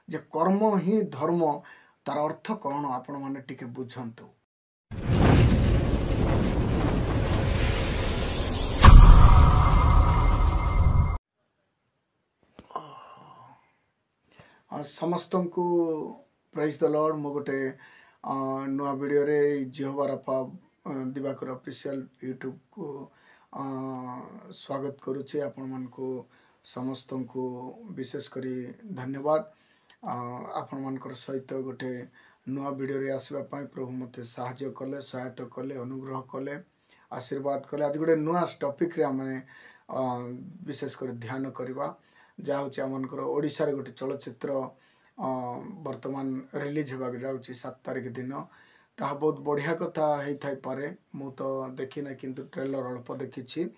जे कर्म ही धर्म तार अर्थ कौन आपण माने टिके बुझंतु। समस्त को प्राइज द लॉर्ड। मो गोटे नुआ वीडियो रे जिहोवा राफा दिवाकर ऑफिशियल यूट्यूब को स्वागत करुचे। आपण मन को समस्त को विशेष करी धन्यवाद। आपण मानकर सहित गोटे नुआ वीडियो रे आसवा पाई प्रभु मते सहायता कले, सहायता कले, अनुग्रह कले, आशीर्वाद कले। आज गोटे नुआ टॉपिक रे आमे विशेष कर ध्यान करवा जहाँ हूँ आमर ओडिशा रे गोटे चलचित्र वर्तमान रिलीज होगा जाऊँगी 7 तारिख दिन। ता बहुत बढ़िया कथा होता पारे, मु तो देखी ना किंतु ट्रेलर अल्प देखी।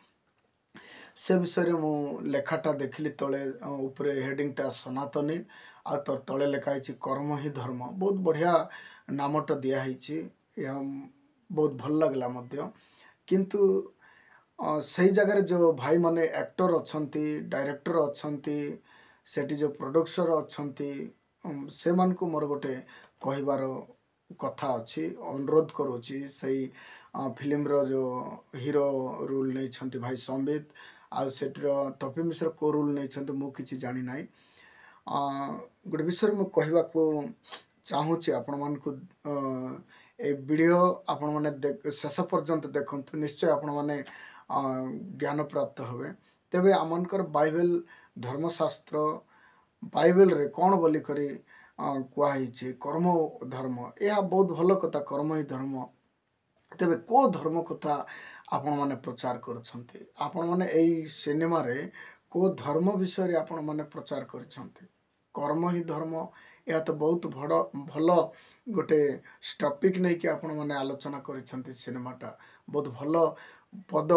से विषय मु लेखाटा देखली तले उपरे हेडिंगटा सनातनी आ तर तले लिखाई कर्म ही धर्म। बहुत बढ़िया नामटा दिखाई, बहुत भल लगला मध्य। किंतु सही जगह जो भाई माने एक्टर अच्छंती, डायरेक्टर अच्छंती, सेठी जो प्रोड्यूसर अच्छंती, से मान को मोर गोटे कहबार कथा अच्छी, अनुरोध करुच्ची। सही फिल्म रो जो हीरो रोल नहीं छंती भाई संबित, आ सेठर तपी मिश्र को रोल नहीं छंती मु किछि जानि नाही। गोटे विषय मु कहबा को चाहूची आपण मान को ए वीडियो आपण माने शेष पर्यंत देखंतु, निश्चय आपण माने ज्ञान प्राप्त हुए। तेबे आमनकर बाइबल धर्मशास्त्र बाइबल रे कौन बोली करी कुआई कर्म धर्म, यह बहुत भल कथा। कर्म ही धर्म। तेबे को धर्म कथा आपण माने प्रचार करछंती? आपण माने एई सिनेमा रे को धर्म विषय रे आपण माने प्रचार करछंती? कर्म ही धर्म, यह तो बहुत बड़ भल गोटे टॉपिक नहीं कि आपण माने आलोचना करछंती। सिनेमाटा बहुत भल पद,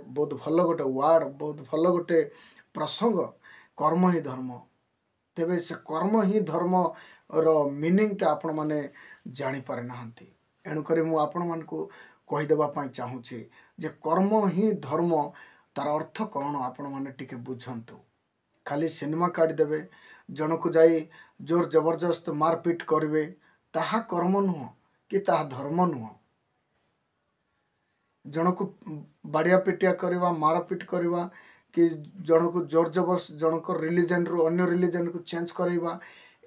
बहुत भल गोटे वार्ड, बहुत भल गोटे प्रसंग, कर्म ही धर्म। तेबे से कर्म ही धर्म रो मीनिंगटा आपण माने जानि पारे नाहंती। एणु करी मु आपण मान को कहि देबा पई चाहूची जे कर्म ही धर्म तार अर्थ कौन आपण माने टिके बुझंतु। खाली सिनेमा काढी देबे, जन को जाई जोर जबरदस्त मारपीट करिवे, ताहा कर्म नुह कि ताहा धर्म नुह। जन को बाड़िया पिटिया करवा, मारपीट करवा, कि जन को जोर जबरदस्त जनक रिलीजन रु अन्य रिलीजन को चेंज करवा,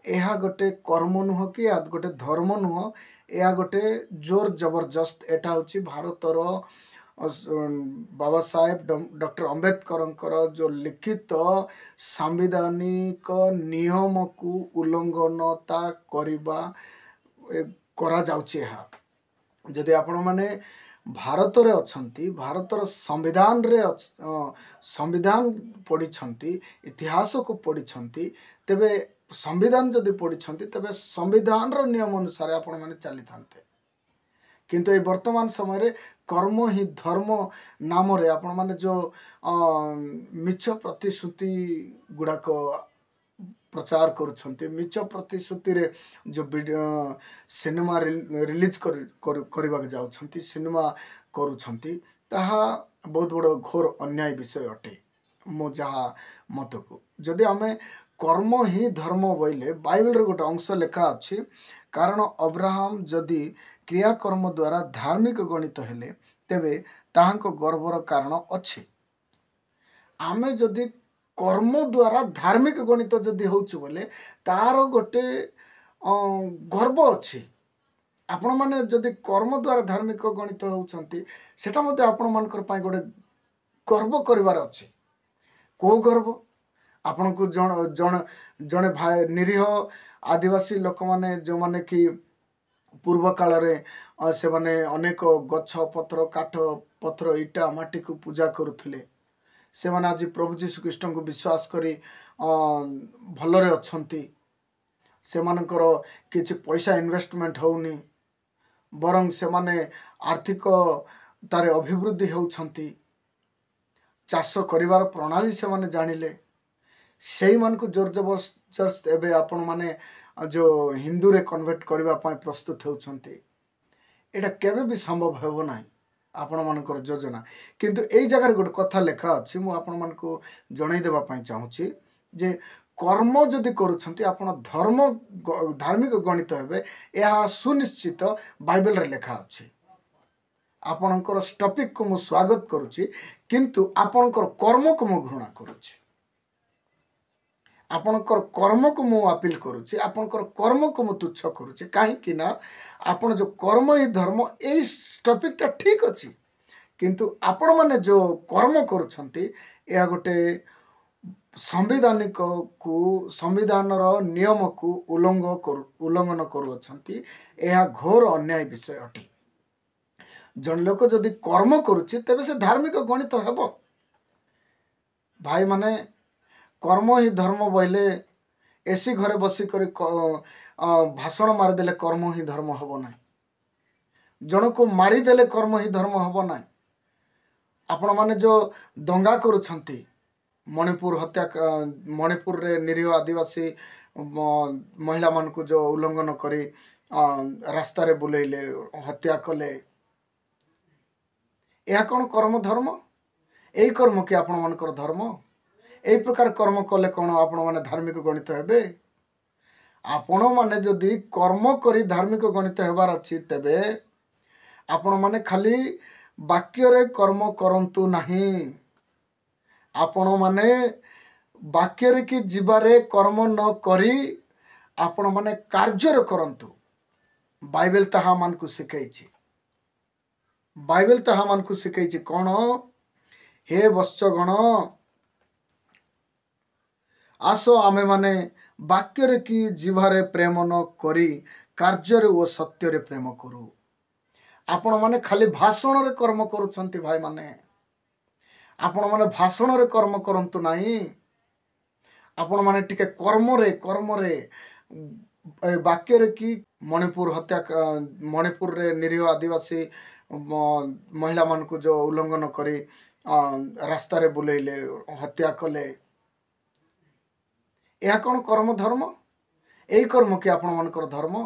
यह गोटे कर्म नुह कि गोटे धर्म नुह। यह गोटे जोर जबरदस्त एटा होची भारतर बाबा साहेब डॉक्टर अंबेडकर जो लिखित सांविधानिक नियम को उल्लंघनता करवा करा जाउची। जदि आपण माने भारत रे अछंती, भारतर संविधान रे संविधान पढ़ी, इतिहास को पढ़ी, तेबे संविधान जदि पढ़ी तेबे संविधान रो नियम अनुसार आपण माने चली थांते। किंतु ए वर्तमान समय रे कर्म ही धर्म नाम रे आपण माने जो मिछ प्रतिश्रुति गुड़ाक प्रचार करुछंती, मिछ प्रतिश्रुति रे जो सिनेमा रिलीज करबा जाउछंती, सिनेमा करुछंती, ताहा बहुत बड़ घोर अन्याय विषय अटे। मो जहा मत को जदि आमे कर्म ही धर्म बोले बाइबल रे गोटे अंश लेखा अछि, कारण अब्राहम जदि क्रियाकर्म द्वारा धार्मिक गणित हेले तेबे ताहांको गर्वर कारण अछि। आमे जदि कर्म द्वारा धार्मिक गणित जदि होउछ बोले तार गोटे गर्व अछि। आपण माने जदि कर्म द्वारा धार्मिक गणित होउछंती सेटा मध्ये आपण मानकर पाई गोटे गर्व करिवार अछि। को गर्व? आपण को जने भाई निरीह आदिवासी लोक माने जो माने कि पूर्व काल रे से माने अनेक गछ पत्र, काठ पत्र, इटा माटी को पूजा करुथिले। से माने आज प्रभु जीशु कृष्ण को विश्वास करी भलरे अच्छंती। से मानकर किछि पैसा इन्वेस्टमेंट होउनी, बरं से माने आर्थिक तारे अभिवृद्धि होउछंती। चाष करिवार प्रणाली से माने जानिले, सेही मान को जोर जबरदस्त एबे आपण माने जो हिंदू रे कन्वर्ट करबा पई प्रस्तुत होउछंती। एटा केबे भी संभव हेबो नाही आपण मानकर योजना। किंतु एई जगह गोटे कथा लेखा अछि, मु आपण मान को जणाई देबा पई चाहूची जे कर्म जदि करुछंती आपण धर्म धार्मिक गणित हेबे यह सुनिश्चित बाइबल रे लिखा अछि। आपणकर टॉपिक को मु स्वागत करुछि किंतु आपणकर कर्म को मु घृणा करुछि। आपणकर कर्म को मु अपील करुछि, आपणकर कर्म को मु तुच्छ करुछि। काहे कि ना आपण जो कर्म ही धर्म ए टॉपिक टा ठीक अछि किंतु आपण माने जो कर्म करुछंती या गोटे संवैधानिक को संविधान नियम को उल्लंघन करुछंती। यह घोर अन्याय विषय अटे। जन लोक जदि कर्म करुछि तबे से धार्मिक गणित हेबो। भाई माने कर्म ही धर्म बोले एसी घरे बसी करी भाषण मारिदेले कर्म ही धर्म हबो ना। जन को मारिदेले कर्म ही धर्म हबो ना। आपण माने जो दंगा करुछंती मणिपुर हत्या मणिपुर रे निरीह आदिवासी महिला मान को जो उल्लंघन करी रास्ता रे बुलेइले हत्या कले, यह कौन कर्म धर्म? यही कर्म कि आपण मानकर धर्म? यही प्रकार कर्म कले कौन आपण माने धार्मिक गणित हेबे? आपण माने जदि कर्म करी धार्मिक गणित हेबार अछि तेबे आपण माने खाली वाक्य रे कर्म करंतु नाही। आपण माने वाक्य रे कि जीवारे कर्म न करी आपण माने कार्य रे करंतु। बाइबल ताहा मान को सिखाइछि। बाइबल ताहा मान को सिखाइछि कौन? हे वत्सगण आसो आमे माने वाक्य रे कि जीवारे प्रेम न करी कार्य रे ओ सत्य रे प्रेम करू। आपण माने खाली भाषण रे कर्म करूछंती भाई माने। आपण माने भाषण रे कर्म करंतु नाही। आपण माने टिके कर्म रे वाक्य रे कि मणिपुर हत्या मणिपुर रे निरीह आदिवासी महिला मान को जो उल्लंघन करी रास्ता रे बुलेइले हत्या कले, यह कौन कर्म धर्म? यही कर्म कि आपण मानकर धर्म?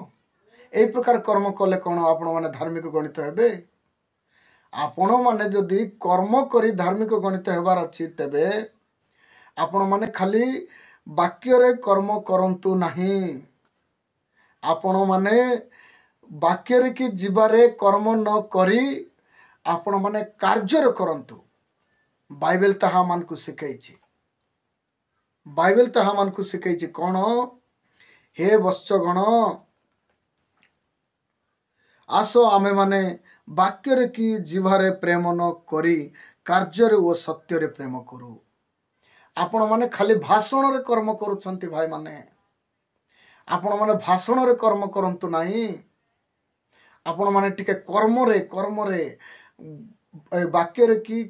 यही प्रकार कर्म कले कौन आपण माने धार्मिक गणित हेबे? आपण माने जदि कर्म करी धार्मिक गणित हेबार अछि तेबे आपण माने खाली वाक्य रे कर्म करंतु नाही। आपण माने वाक्य रे कि जीवारे कर्म न करी आपण माने कार्य रे करंतु। बाइबल ताहा मान को सिखाइछि। बाइबल ताहा मान को सिखाइछि कौन? हे वत्सगण आसो आमे माने वाक्य रे कि जीवारे प्रेम न करी कार्य रे ओ सत्य रे प्रेम करू। आपण माने खाली भाषण रे कर्म करूछंती भाई माने। आपण माने भाषण रे कर्म करंतु नाही। आपण माने टिके कर्म रे वाक्य रे कि